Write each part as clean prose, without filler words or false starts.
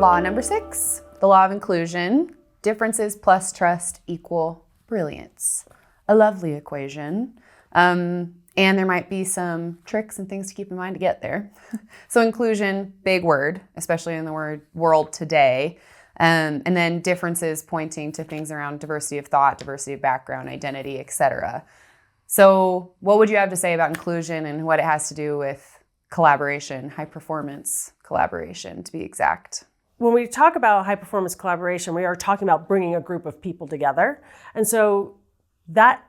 Law number 6, the law of inclusion. Differences plus trust equal brilliance. A lovely equation. And there might be some tricks and things to keep in mind to get there. So inclusion, big word, especially in the world today. And then differences pointing to things around diversity of thought, diversity of background, identity, etc. So what would you have to say about inclusion and what it has to do with collaboration, high performance collaboration to be exact? When we talk about high performance collaboration, we are talking about bringing a group of people together. And so that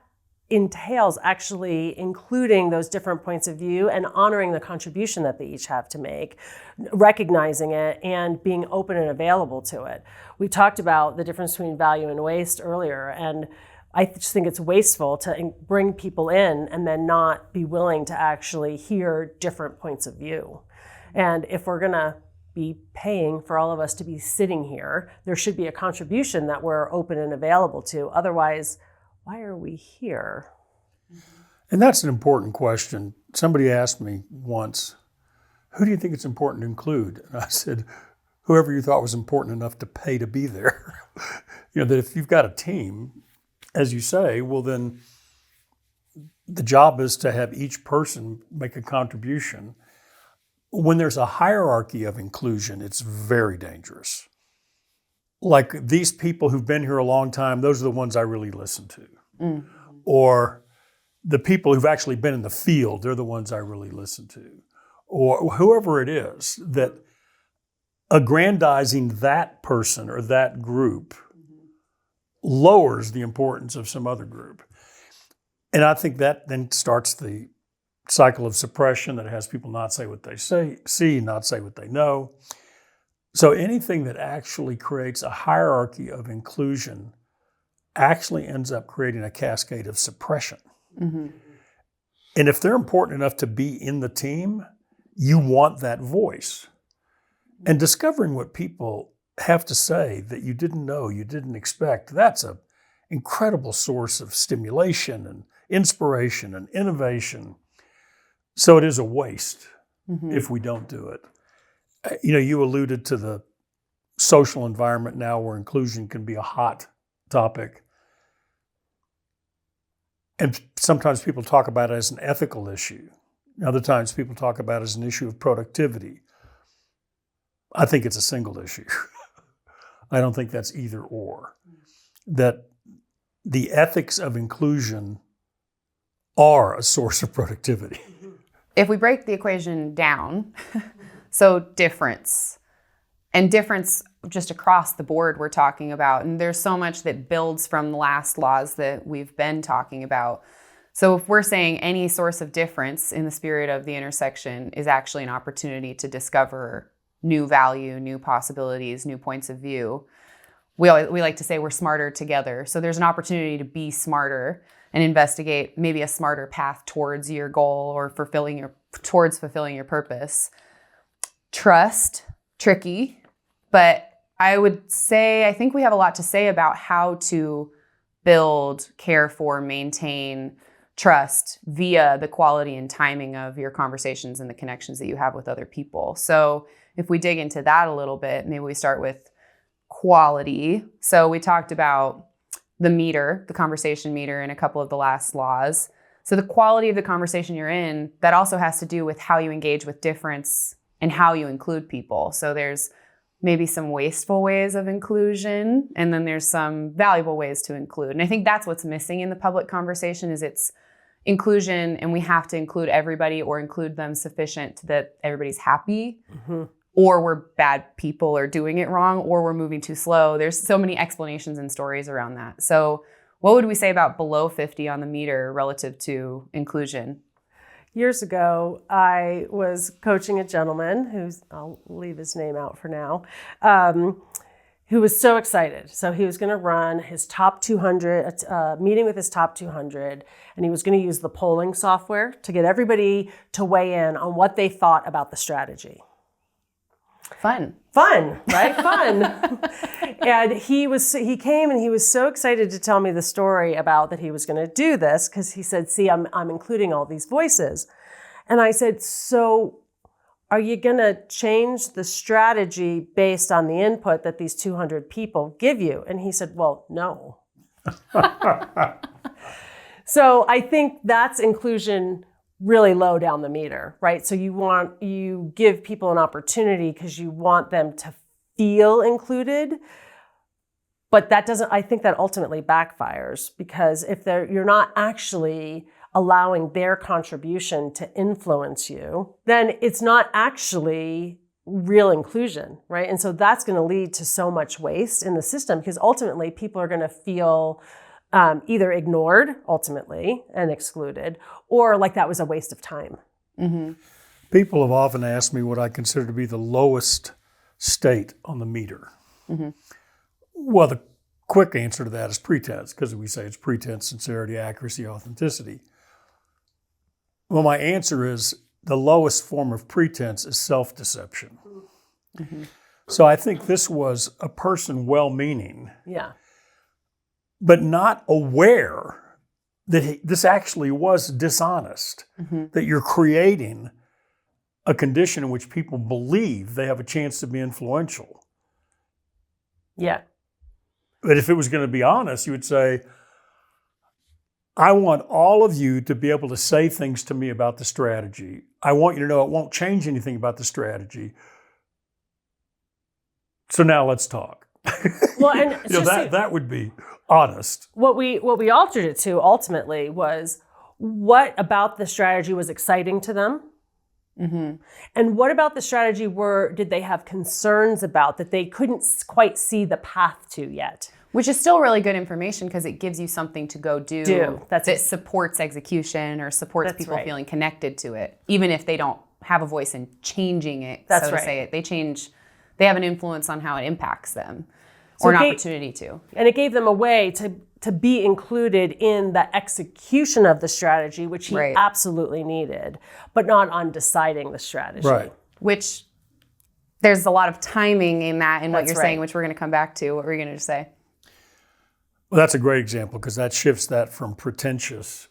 entails actually including those different points of view and honoring the contribution that they each have to make, recognizing it, and being open and available to it. We talked about the difference between value and waste earlier, and I just think it's wasteful to bring people in and then not be willing to actually hear different points of view. And if we're going to be paying for all of us to be sitting here, there should be a contribution that we're open and available to. Otherwise, why are we here? And that's an important question. Somebody asked me once, who do you think it's important to include? And I said, whoever you thought was important enough to pay to be there. That if you've got a team, as you say, well then the job is to have each person make a contribution. When there's a hierarchy of inclusion, it's very dangerous. Like these people who've been here a long time, those are the ones I really listen to. Mm. Or the people who've actually been in the field, they're the ones I really listen to. Or whoever it is, that aggrandizing that person or that group lowers the importance of some other group. And I think that then starts the cycle of suppression that has people not say what they see, not say what they know. So anything that actually creates a hierarchy of inclusion actually ends up creating a cascade of suppression. Mm-hmm. And if they're important enough to be in the team, you want that voice. And discovering what people have to say that you didn't know, you didn't expect, that's an incredible source of stimulation and inspiration and innovation. So it is a waste if we don't do it. You alluded to the social environment now where inclusion can be a hot topic. And sometimes people talk about it as an ethical issue. Other times people talk about it as an issue of productivity. I think it's a single issue. I don't think that's either or. That the ethics of inclusion are a source of productivity. If we break the equation down, so difference just across the board we're talking about, and there's so much that builds from the last laws that we've been talking about. So if we're saying any source of difference in the spirit of the intersection is actually an opportunity to discover new value, new possibilities, new points of view, we like to say we're smarter together. So there's an opportunity to be smarter and investigate maybe a smarter path towards your goal or towards fulfilling your purpose. Trust, tricky, but I would say I think we have a lot to say about how to build, care for, maintain trust via the quality and timing of your conversations and the connections that you have with other people. So if we dig into that a little bit, maybe we start with quality. So we talked about the conversation meter in a couple of the last laws. So the quality of the conversation you're in, that also has to do with how you engage with difference and how you include people. So there's maybe some wasteful ways of inclusion, and then there's some valuable ways to include. And I think that's what's missing in the public conversation is it's inclusion, and we have to include everybody or include them sufficient that everybody's happy. Mm-hmm. Or we're bad people or doing it wrong, or we're moving too slow. There's so many explanations and stories around that. So what would we say about below 50 on the meter relative to inclusion? Years ago, I was coaching a gentleman I'll leave his name out for now, who was so excited. So he was going to run his top 200, meeting with his top 200, and he was going to use the polling software to get everybody to weigh in on what they thought about the strategy. Fun, right? Fun. And he came and he was so excited to tell me the story about that he was going to do this because he said, see, I'm including all these voices. And I said, so are you going to change the strategy based on the input that these 200 people give you? And he said, well, no. So I think that's inclusion really low down the meter, right? So you give people an opportunity because you want them to feel included. But I think that ultimately backfires, because if you're not actually allowing their contribution to influence you, then it's not actually real inclusion, right? And so that's going to lead to so much waste in the system, because ultimately people are going to feel either ignored ultimately and excluded, or like that was a waste of time. Mm-hmm. People have often asked me what I consider to be the lowest state on the meter. Mm-hmm. Well, the quick answer to that is pretense, because we say it's pretense, sincerity, accuracy, authenticity. Well, my answer is the lowest form of pretense is self-deception. Mm-hmm. So I think this was a person well-meaning, Yeah. but not aware that this actually was dishonest, Mm-hmm. that you're creating a condition in which people believe they have a chance to be influential. Yeah. But if it was going to be honest, you would say, I want all of you to be able to say things to me about the strategy. I want you to know it won't change anything about the strategy. So now let's talk. Well, and that would be honest. what we altered it to ultimately was, what about the strategy was exciting to them? Mm-hmm. And what about the strategy did they have concerns about that they couldn't quite see the path to yet? Which is still really good information, because it gives you something to go do that supports execution or supports people feeling connected to it, even if they don't have a voice in changing it, so to say it. They have an influence on how it impacts them, or an opportunity to. And it gave them a way to be included in the execution of the strategy, which he absolutely needed, but not on deciding the strategy. Right. Which there's a lot of timing in that, in what you're right. saying, which we're going to come back to. What were you going to say? Well, that's a great example, because that shifts that from pretentious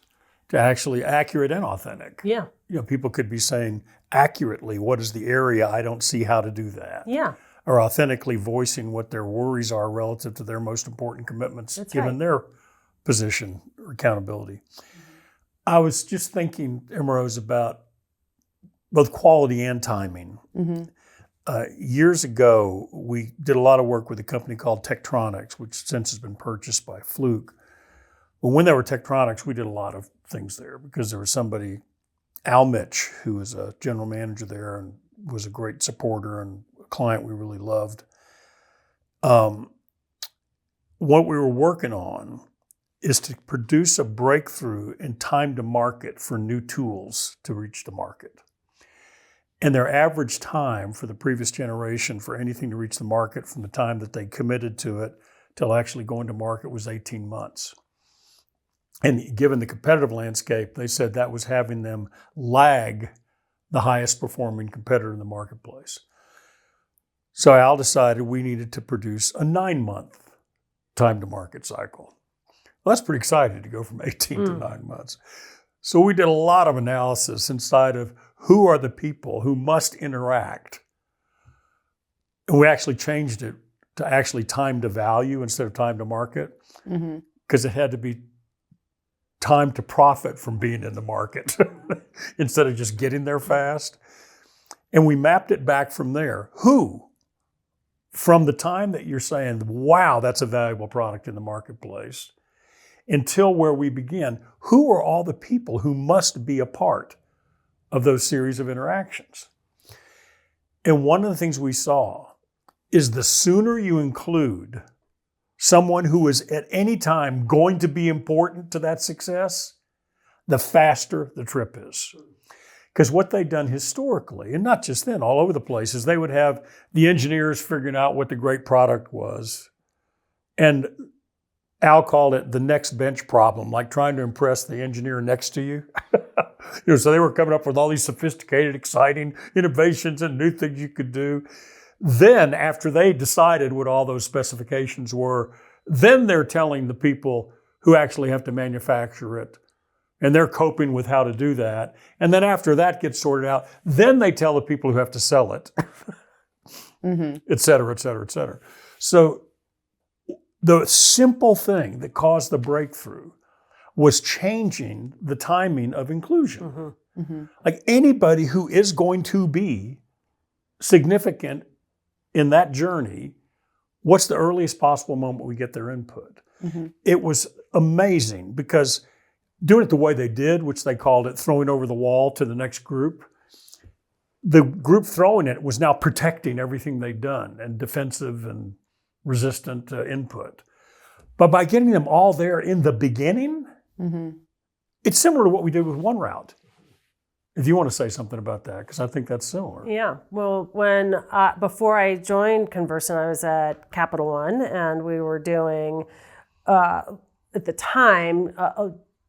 to actually accurate and authentic. Yeah. People could be saying accurately, what is the area I don't see how to do that? Yeah. Or authentically voicing what their worries are relative to their most important commitments, given their position or accountability. I was just thinking, Emerose, about both quality and timing. Mm-hmm. Years ago, we did a lot of work with a company called Tektronix, which since has been purchased by Fluke. But when they were Tektronix, we did a lot of things there, because there was somebody, Al Mitch, who was a general manager there and was a great supporter and a client we really loved. What we were working on is to produce a breakthrough in time to market for new tools to reach the market. And their average time for the previous generation for anything to reach the market, from the time that they committed to it till actually going to market, was 18 months. And given the competitive landscape, they said that was having them lag the highest performing competitor in the marketplace. So Al decided we needed to produce a 9-month time to market cycle. Well, that's pretty exciting to go from 18 to 9 months. So we did a lot of analysis inside of who are the people who must interact. And we actually changed it to actually time to value instead of time to market, because it had to be time to profit from being in the market instead of just getting there fast. And we mapped it back from there. Who, from the time that you're saying, wow, that's a valuable product in the marketplace, until where we begin, who are all the people who must be a part of those series of interactions? And one of the things we saw is the sooner you include someone who is at any time going to be important to that success, the faster the trip is. Because what they'd done historically, and not just then, all over the place, is they would have the engineers figuring out what the great product was. And Al called it the next bench problem, like trying to impress the engineer next to you. So they were coming up with all these sophisticated, exciting innovations and new things you could do. Then, after they decided what all those specifications were, then they're telling the people who actually have to manufacture it, and they're coping with how to do that. And then after that gets sorted out, then they tell the people who have to sell it, et cetera, et cetera, et cetera. So the simple thing that caused the breakthrough was changing the timing of inclusion. Like anybody who is going to be significant in that journey, what's the earliest possible moment we get their input? It was amazing because doing it the way they did, which they called it throwing over the wall to the next group, the group throwing it was now protecting everything they'd done and defensive and resistant input. But by getting them all there in the beginning, it's similar to what we did with One Route. If you want to say something about that, because I think that's similar. Yeah. Well, when before I joined Conversant, I was at Capital One, and we were doing, at the time,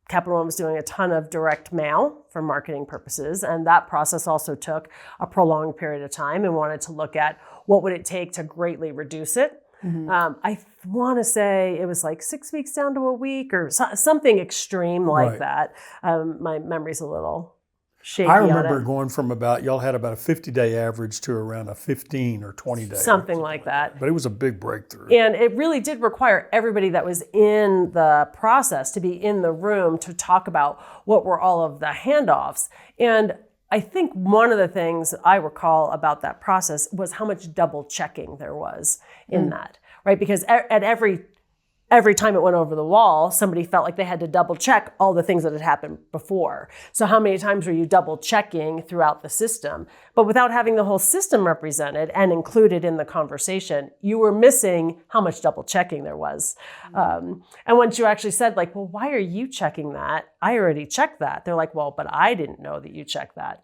Capital One was doing a ton of direct mail for marketing purposes, and that process also took a prolonged period of time, and wanted to look at what would it take to greatly reduce it. I want to say it was like 6 weeks down to a week or something extreme like that. My memory's a little shaky. I remember going from y'all had about a 50-day average to around a 15 or 20-day. Something like that. But it was a big breakthrough. And it really did require everybody that was in the process to be in the room to talk about what were all of the handoffs. And I think one of the things I recall about that process was how much double checking there was in that, right? Because at every time it went over the wall, somebody felt like they had to double check all the things that had happened before. So how many times were you double checking throughout the system? But without having the whole system represented and included in the conversation, you were missing how much double checking there was. And once you actually said like, well, why are you checking that? I already checked that. They're like, well, but I didn't know that you checked that.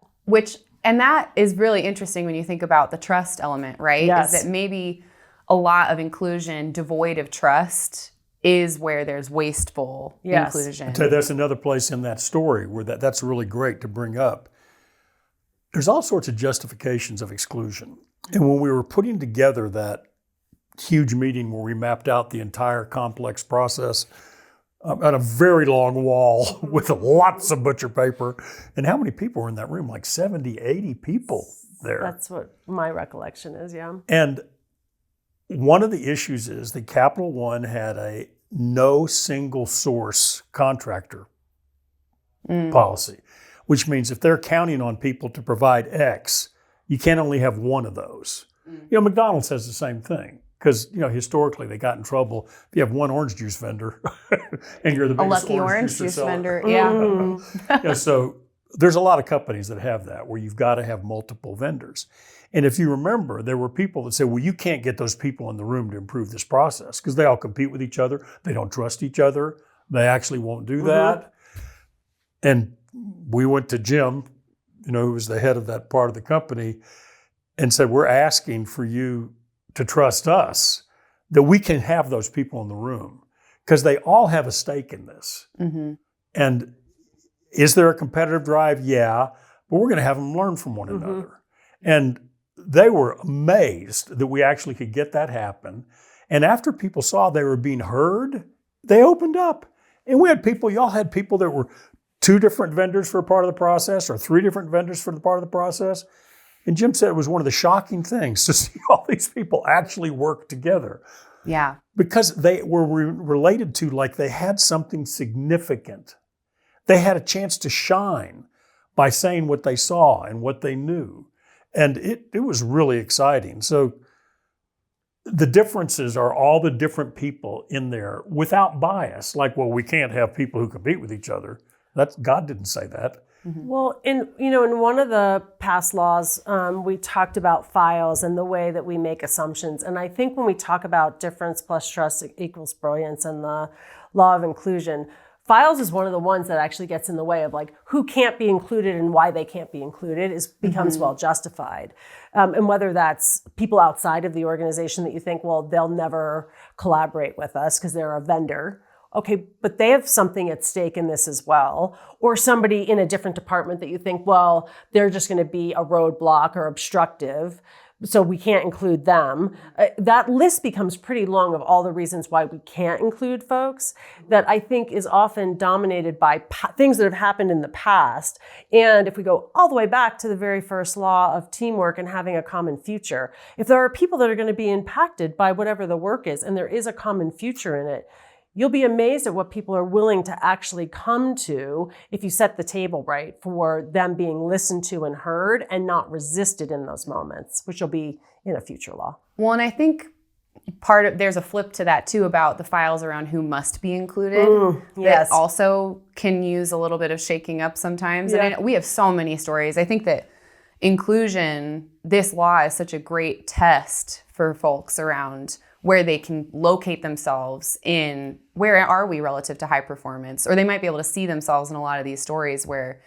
And that is really interesting when you think about the trust element, right? Yes. Is that maybe a lot of inclusion devoid of trust is where there's wasteful inclusion. So that's another place in that story where that's really great to bring up. There's all sorts of justifications of exclusion. And when we were putting together that huge meeting where we mapped out the entire complex process on a very long wall with lots of butcher paper, and how many people were in that room? Like 70, 80 people there. That's what my recollection is, yeah. And one of the issues is that Capital One had a no single source contractor policy, which means if they're counting on people to provide X, you can't only have one of those. McDonald's has the same thing because, historically they got in trouble if you have one orange juice vendor and you're the biggest lucky orange juice seller. vendor. Yeah. So there's a lot of companies that have that where you've got to have multiple vendors. And if you remember, there were people that said, well, you can't get those people in the room to improve this process because they all compete with each other. They don't trust each other. They actually won't do that. And we went to Jim, who was the head of that part of the company, and said, we're asking for you to trust us that we can have those people in the room because they all have a stake in this. And is there a competitive drive? Yeah, but we're going to have them learn from one another. And they were amazed that we actually could get that happen. And after people saw they were being heard, they opened up. And we had y'all had people that were 2 different vendors for a part of the process or 3 different vendors for the part of the process. And Jim said it was one of the shocking things to see all these people actually work together. Yeah. Because they were related to, like they had something significant. They had a chance to shine by saying what they saw and what they knew. And it was really exciting. So the differences are all the different people in there without bias. Like, well, we can't have people who compete with each other. God didn't say that. Well, in one of the past laws, we talked about files and the way that we make assumptions. And I think when we talk about difference plus trust equals brilliance and the law of inclusion, files is one of the ones that actually gets in the way of like who can't be included and why they can't be included becomes well justified. And whether that's people outside of the organization that you think, well, they'll never collaborate with us because they're a vendor. Okay, but they have something at stake in this as well. Or somebody in a different department that you think, well, they're just going to be a roadblock or obstructive. so we can't include them. That list becomes pretty long of all the reasons why we can't include folks, that I think is often dominated by things that have happened in the past. And if we go all the way back to the very first law of teamwork and having a common future, if there are people that are going to be impacted by whatever the work is, and there is a common future in it, you'll be amazed at what people are willing to actually come to if you set the table right for them being listened to and heard and not resisted in those moments, which will be in a future law. Well, and I think there's a flip to that too about the files around who must be included. Yes. That also can use a little bit of shaking up sometimes. Yeah. And we have so many stories. I think that inclusion, this law is such a great test for folks around where they can locate themselves in where are we relative to high performance, or they might be able to see themselves in a lot of these stories where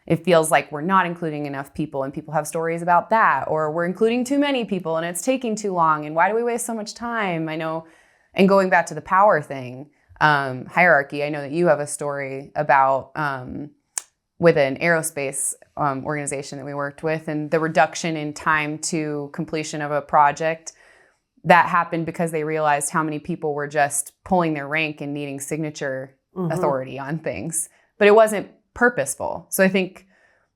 it feels like we're not including enough people and people have stories about that, or we're including too many people and it's taking too long and why do we waste so much time? I know, and going back to the power thing, hierarchy, I know that you have a story about with an aerospace organization that we worked with, and the reduction in time to completion of a project that happened because they realized how many people were just pulling their rank and needing signature authority on things. But it wasn't purposeful. So I think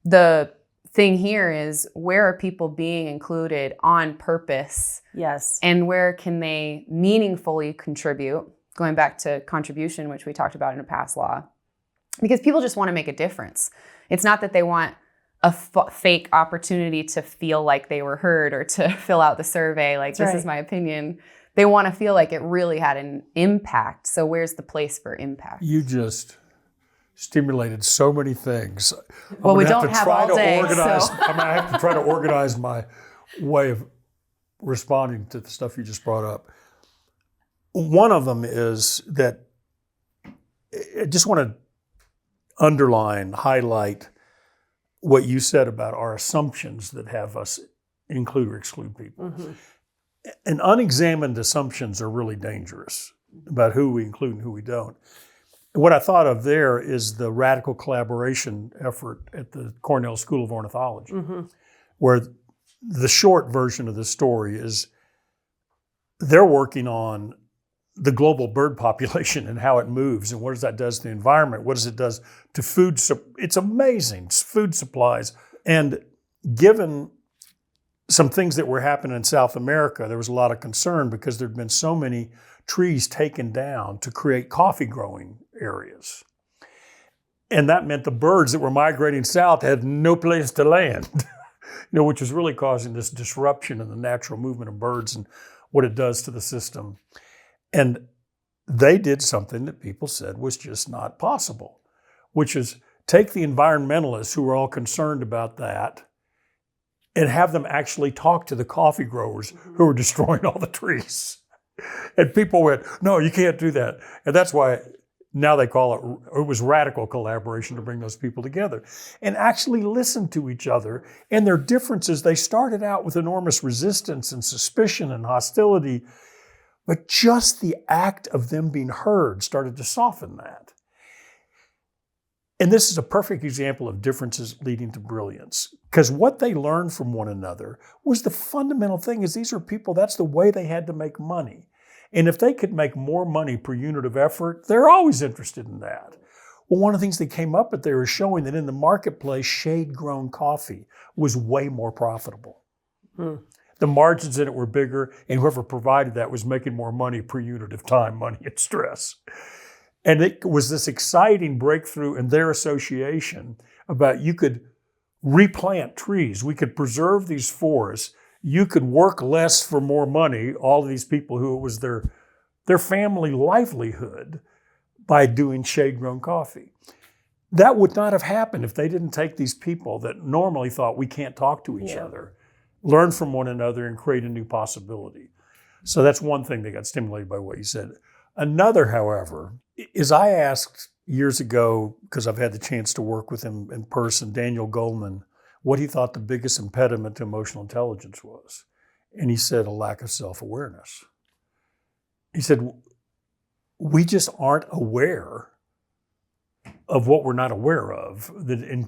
the thing here is, where are people being included on purpose? Yes. And where can they meaningfully contribute? Going back to contribution, which we talked about in a past law. Because people just want to make a difference. It's not that they want a fake opportunity to feel like they were heard or to fill out the survey. Like, this is my opinion. They want to feel like it really had an impact. So where's the place for impact? You just stimulated so many things. Well, we don't have all day. I'm gonna have to try to organize my way of responding to the stuff you just brought up. One of them is that I just want to underline, highlight what you said about our assumptions that have us include or exclude people. And unexamined assumptions are really dangerous about who we include and who we don't. What I thought of there is the radical collaboration effort at the Cornell School of Ornithology, where the short version of the story is they're working on the global bird population and how it moves and what that does to the environment, what it does to food. It's amazing, food supplies. And given some things that were happening in South America, there was a lot of concern because there'd been so many trees taken down to create coffee growing areas. And that meant the birds that were migrating south had no place to land, which was really causing this disruption in the natural movement of birds and what it does to the system. And they did something that people said was just not possible, which is take the environmentalists who were all concerned about that and have them actually talk to the coffee growers who were destroying all the trees. And people went, no, you can't do that. And that's why now they call it was radical collaboration to bring those people together and actually listen to each other and their differences. They started out with enormous resistance and suspicion and hostility, but just the act of them being heard started to soften that. And this is a perfect example of differences leading to brilliance, because what they learned from one another was the fundamental thing is these are people, that's the way they had to make money. And if they could make more money per unit of effort, they're always interested in that. Well, one of the things they came up with, they were showing that in the marketplace, shade-grown coffee was way more profitable. The margins in it were bigger, and whoever provided that was making more money per unit of time, money, and stress. And it was this exciting breakthrough in their association about you could replant trees. We could preserve these forests. You could work less for more money, all of these people who it was their family livelihood, by doing shade-grown coffee. That would not have happened if they didn't take these people that normally thought we can't talk to each other, learn from one another, and create a new possibility. So that's one thing that got stimulated by what you said. Another, however, is I asked years ago, because I've had the chance to work with him in person, Daniel Goleman, what he thought the biggest impediment to emotional intelligence was. And he said, a lack of self-awareness. He said, we just aren't aware of what we're not aware of that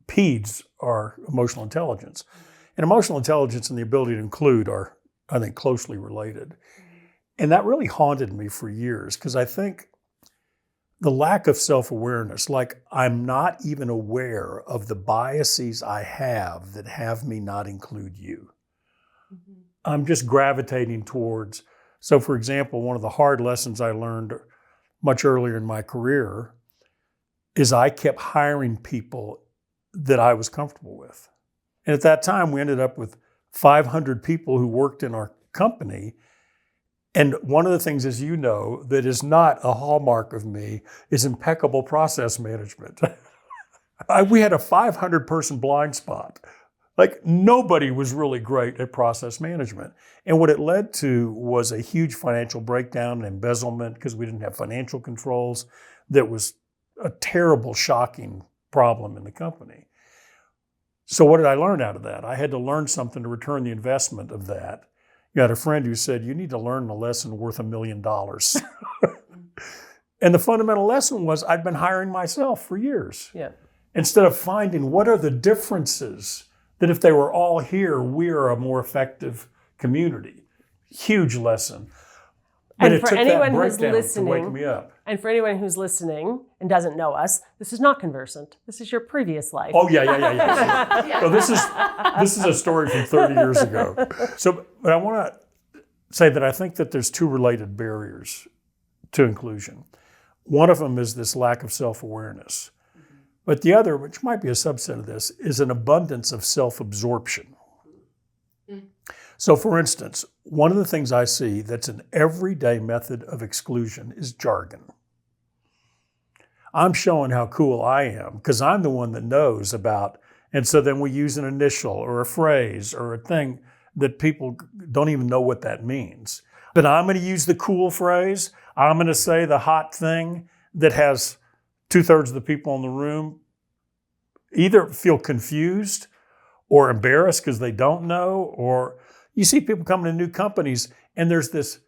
impedes our emotional intelligence. And emotional intelligence and the ability to include are, I think, closely related. And that really haunted me for years because I think the lack of self-awareness, like I'm not even aware of the biases I have that have me not include you. Mm-hmm. I'm just gravitating towards, so for example, one of the hard lessons I learned much earlier in my career is I kept hiring people that I was comfortable with. And at that time, we ended up with 500 people who worked in our company. And one of the things, as you know, that is not a hallmark of me is impeccable process management. We had a 500-person blind spot. Like nobody was really great at process management. And what it led to was a huge financial breakdown and embezzlement because we didn't have financial controls. That was a terrible, shocking problem in the company. So what did I learn out of that? I had to learn something to return the investment of that. You had a friend who said, you need to learn a lesson worth $1 million. And the fundamental lesson was I'd been hiring myself for years. Yeah. Instead of finding what are the differences that if they were all here, we are a more effective community. Huge lesson. But and for anyone who's listening, to wake me up. And for anyone who's listening and doesn't know us, this is not Conversant. This is your previous life. Oh yeah. So this is a story from 30 years ago. So, but I want to say that I think that there's two related barriers to inclusion. One of them is this lack of self-awareness. But the other, which might be a subset of this, is an abundance of self-absorption. So for instance, one of the things I see that's an everyday method of exclusion is jargon. I'm showing how cool I am because I'm the one that knows about, and so then we use an initial or a phrase or a thing that people don't even know what that means. But I'm going to use the cool phrase. I'm going to say the hot thing that has 2/3 of the people in the room either feel confused or embarrassed because they don't know, or you see people coming to new companies and there's this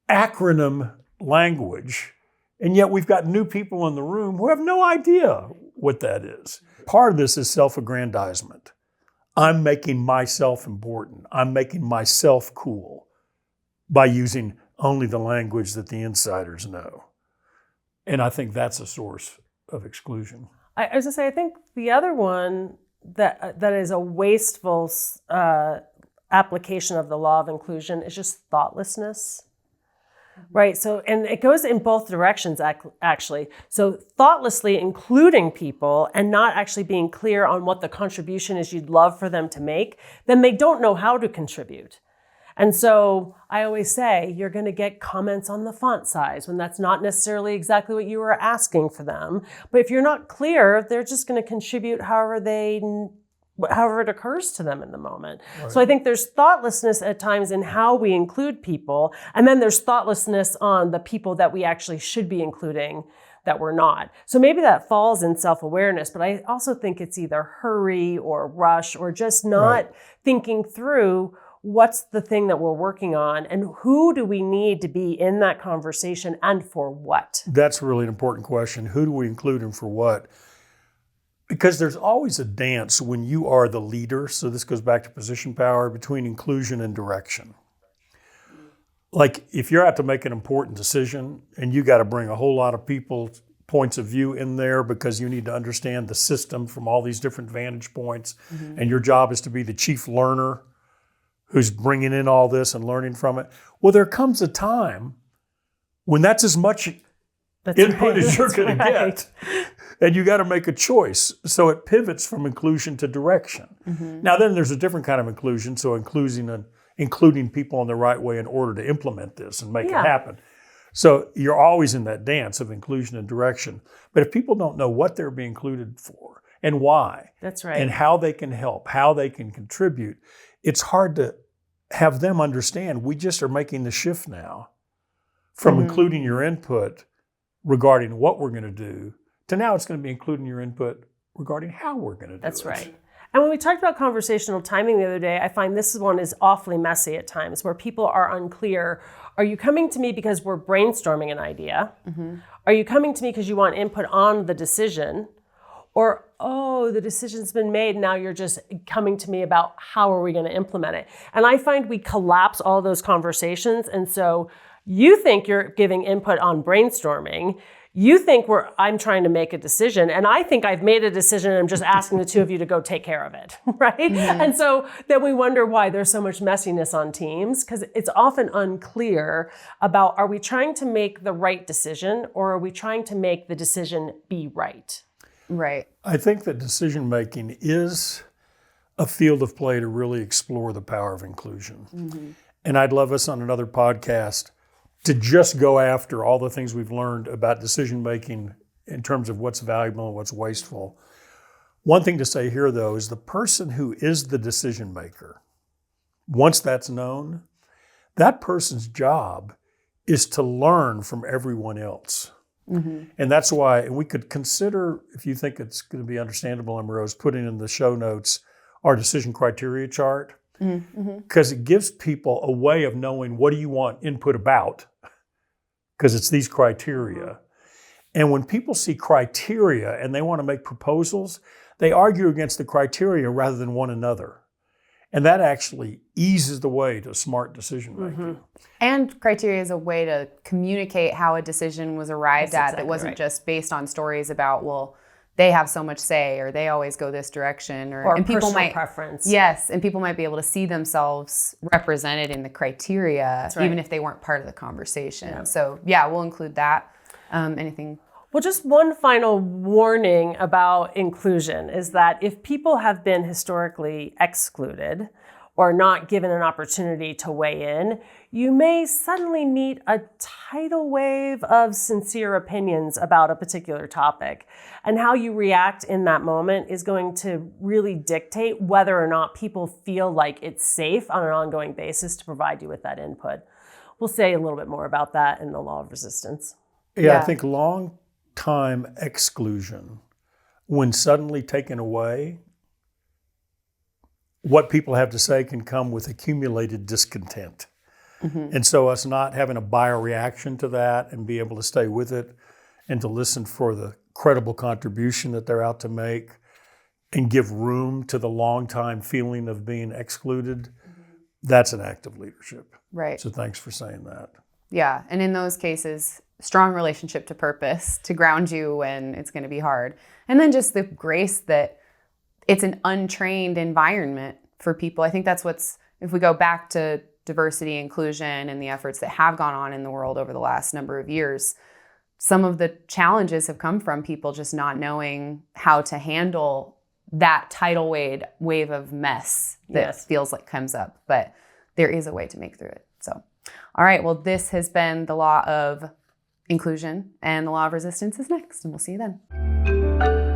acronym language, and yet we've got new people in the room who have no idea what that is. Part of this is self-aggrandizement. I'm making myself important. I'm making myself cool by using only the language that the insiders know. And I think that's a source of exclusion. I was going to say, I think the other one that is a wasteful application of the law of inclusion is just thoughtlessness, right? So, and it goes in both directions, actually. So thoughtlessly including people and not actually being clear on what the contribution is you'd love for them to make, then they don't know how to contribute. And so I always say, you're going to get comments on the font size when that's not necessarily exactly what you were asking for them. But if you're not clear, they're just going to contribute however it occurs to them in the moment. Right. So I think there's thoughtlessness at times in how we include people. And then there's thoughtlessness on the people that we actually should be including that we're not. So maybe that falls in self-awareness, but I also think it's either hurry or rush or just not thinking through what's the thing that we're working on and who do we need to be in that conversation and for what? That's really an important question. Who do we include and for what? Because there's always a dance when you are the leader, so this goes back to position power, between inclusion and direction. Like if you're out to make an important decision and you got to bring a whole lot of people's points of view in there because you need to understand the system from all these different vantage points, and your job is to be the chief learner who's bringing in all this and learning from it. Well, there comes a time when that's as much input as you're going to get. And you got to make a choice. So it pivots from inclusion to direction. Now then there's a different kind of inclusion. So including people in the right way in order to implement this and make it happen. So you're always in that dance of inclusion and direction. But if people don't know what they're being included for and why, that's right, and how they can help, how they can contribute, it's hard to have them understand we just are making the shift now from including your input regarding what we're going to do to now it's going to be including your input regarding how we're going to do it. That's right. And when we talked about conversational timing the other day, I find this one is awfully messy at times where people are unclear. Are you coming to me because we're brainstorming an idea? Are you coming to me because you want input on the decision? or, oh, the decision's been made, now you're just coming to me about how are we going to implement it. And I find we collapse all those conversations. And so you think you're giving input on brainstorming. You think I'm trying to make a decision, and I think I've made a decision and I'm just asking the two of you to go take care of it, right? Mm-hmm. And so then we wonder why there's so much messiness on teams, because it's often unclear about, are we trying to make the right decision or are we trying to make the decision be right? Right. I think that decision making is a field of play to really explore the power of inclusion. Mm-hmm. And I'd love us on another podcast to just go after all the things we've learned about decision making in terms of what's valuable and what's wasteful. One thing to say here, though, is the person who is the decision maker, once that's known, that person's job is to learn from everyone else. Mm-hmm. And that's why, and we could consider, if you think it's going to be understandable, Rose, putting in the show notes our decision criteria chart, because it gives people a way of knowing what do you want input about, because it's these criteria. And when people see criteria and they want to make proposals, they argue against the criteria rather than one another. And that actually eases the way to smart decision making. Mm-hmm. And criteria is a way to communicate how a decision was arrived at. Exactly. It wasn't just based on stories about, well, they have so much say, or they always go this direction, or and people might preference. Yes, and people might be able to see themselves represented in the criteria, right, even if they weren't part of the conversation. Yeah. So yeah, we'll include that. Anything? Well, just one final warning about inclusion is that if people have been historically excluded or not given an opportunity to weigh in, you may suddenly meet a tidal wave of sincere opinions about a particular topic. And how you react in that moment is going to really dictate whether or not people feel like it's safe on an ongoing basis to provide you with that input. We'll say a little bit more about that in the law of resistance. Yeah. I think long time exclusion, when suddenly taken away, what people have to say can come with accumulated discontent. Mm-hmm. And so us not having a bioreaction to that and be able to stay with it and to listen for the credible contribution that they're out to make and give room to the long time feeling of being excluded, that's an act of leadership. Right. So thanks for saying that. Yeah. And in those cases, strong relationship to purpose to ground you when it's going to be hard. And then just the grace that it's an untrained environment for people. I think that's if we go back to diversity, inclusion, and the efforts that have gone on in the world over the last number of years, some of the challenges have come from people just not knowing how to handle that tidal wave of mess that feels like comes up. But there is a way to make through it. So, all right. Well, this has been the law of inclusion, and the law of resistance is next, and we'll see you then.